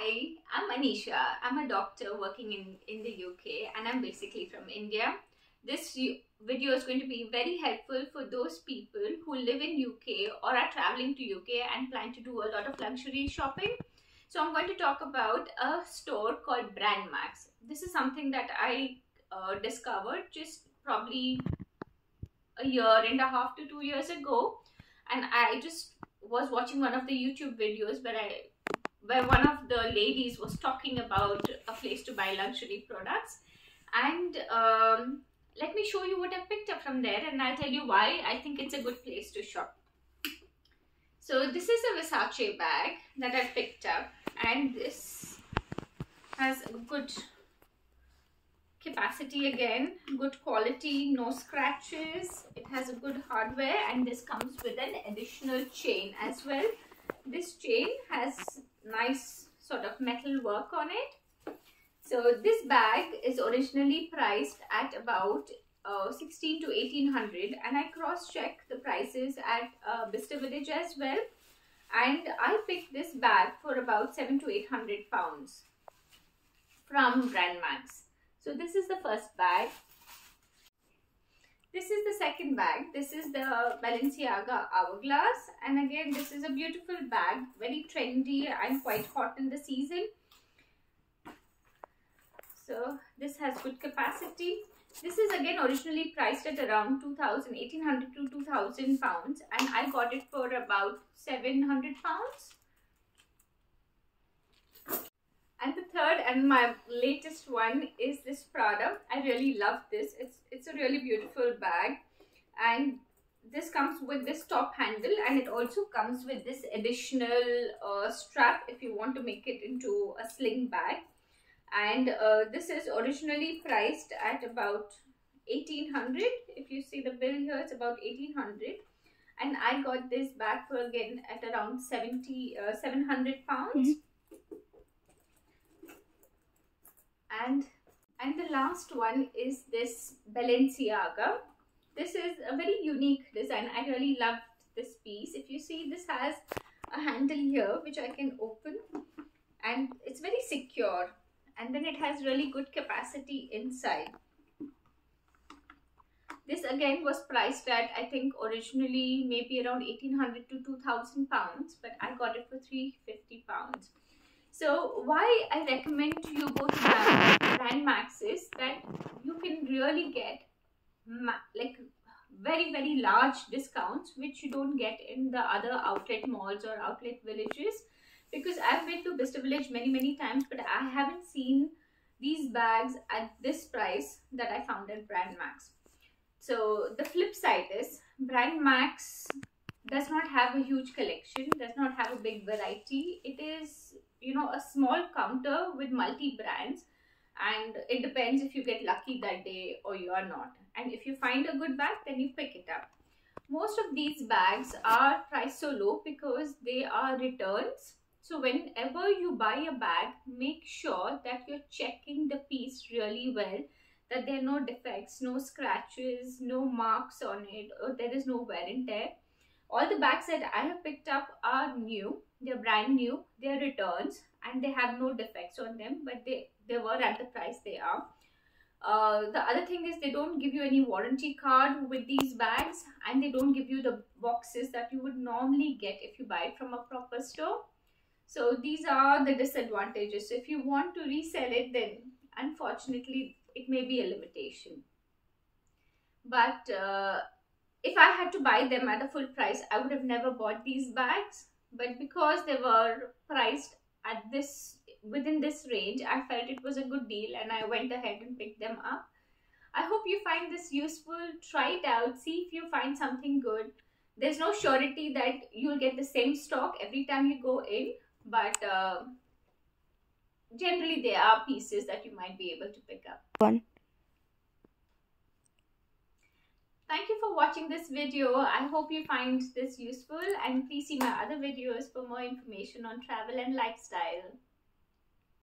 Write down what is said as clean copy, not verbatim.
Hi, I'm Anisha. I'm a doctor working in the UK and I'm basically from India. This video is going to be very helpful for those people who live in UK or are traveling to UK and plan to do a lot of luxury shopping. So I'm going to talk about a store called Brand Max. This is something that I discovered just probably a year and a half to 2 years ago, and I just was watching one of the YouTube videos where one of the ladies was talking about a place to buy luxury products, and let me show you what I picked up from there, and I'll tell you why I think it's a good place to shop. So this is a Versace bag that I picked up, and this has a good capacity, again good quality, no scratches. It has a good hardware, and this comes with an additional chain as well. This chain has nice sort of metal work on it. So this bag is originally priced at about 16 to 1800, and I cross-checked the prices at Bicester Village as well, and I picked this bag for about 7 to 800 pounds from Brand Max. So this is the first bag. This is the second bag. This is the Balenciaga Hourglass, and again this is a beautiful bag, very trendy and quite hot in the season. So this has good capacity. This is again originally priced at around 1800 to 2000 pounds, and I got it for about 700 pounds. And the third and my latest one is this Prada. I really love this. It's a really beautiful bag, and this comes with this top handle, and it also comes with this additional strap if you want to make it into a sling bag. And this is originally priced at about 1800. If you see the bill here, it's about 1800, and I got this bag for again at around 700 pounds. And the last one is this Balenciaga. This is a very unique design. I really loved this piece. If you see, this has a handle here which I can open, and it's very secure, and then it has really good capacity inside. This again was priced at, I think originally maybe around 1800 to 2000 pounds, but I got it for 350 pounds. So why I recommend you go to Brand Max is that you can really get like very large discounts which you don't get in the other outlet malls or outlet villages, because I've been to Bicester Village many times, but I haven't seen these bags at this price that I found at Brand Max. So the flip side is Brand Max does not have a huge collection, does not have a big variety. It is, you know, a small counter with multi brands, and it depends if you get lucky that day or you are not. And if you find a good bag, then you pick it up. Most of these bags are priced so low because they are returns. So whenever you buy a bag, make sure that you're checking the piece really well, that there are no defects, no scratches, no marks on it, or there is no wear and tear. All the bags that I have picked up are new, they're brand new, they're returns, and they have no defects on them, but they were at the price they are. The other thing is they don't give you any warranty card with these bags, and they don't give you the boxes that you would normally get if you buy it from a proper store. So these are the disadvantages. So if you want to resell it, then unfortunately it may be a limitation. But if I had to buy them at a full price, I would have never bought these bags. But because they were priced at within this range, I felt it was a good deal, and I went ahead and picked them up. I hope you find this useful. Try it out, see if you find something good. There's no surety that you'll get the same stock every time you go in, but generally there are pieces that you might be able to pick up. Thank you for watching this video. I hope you find this useful, and please see my other videos for more information on travel and lifestyle.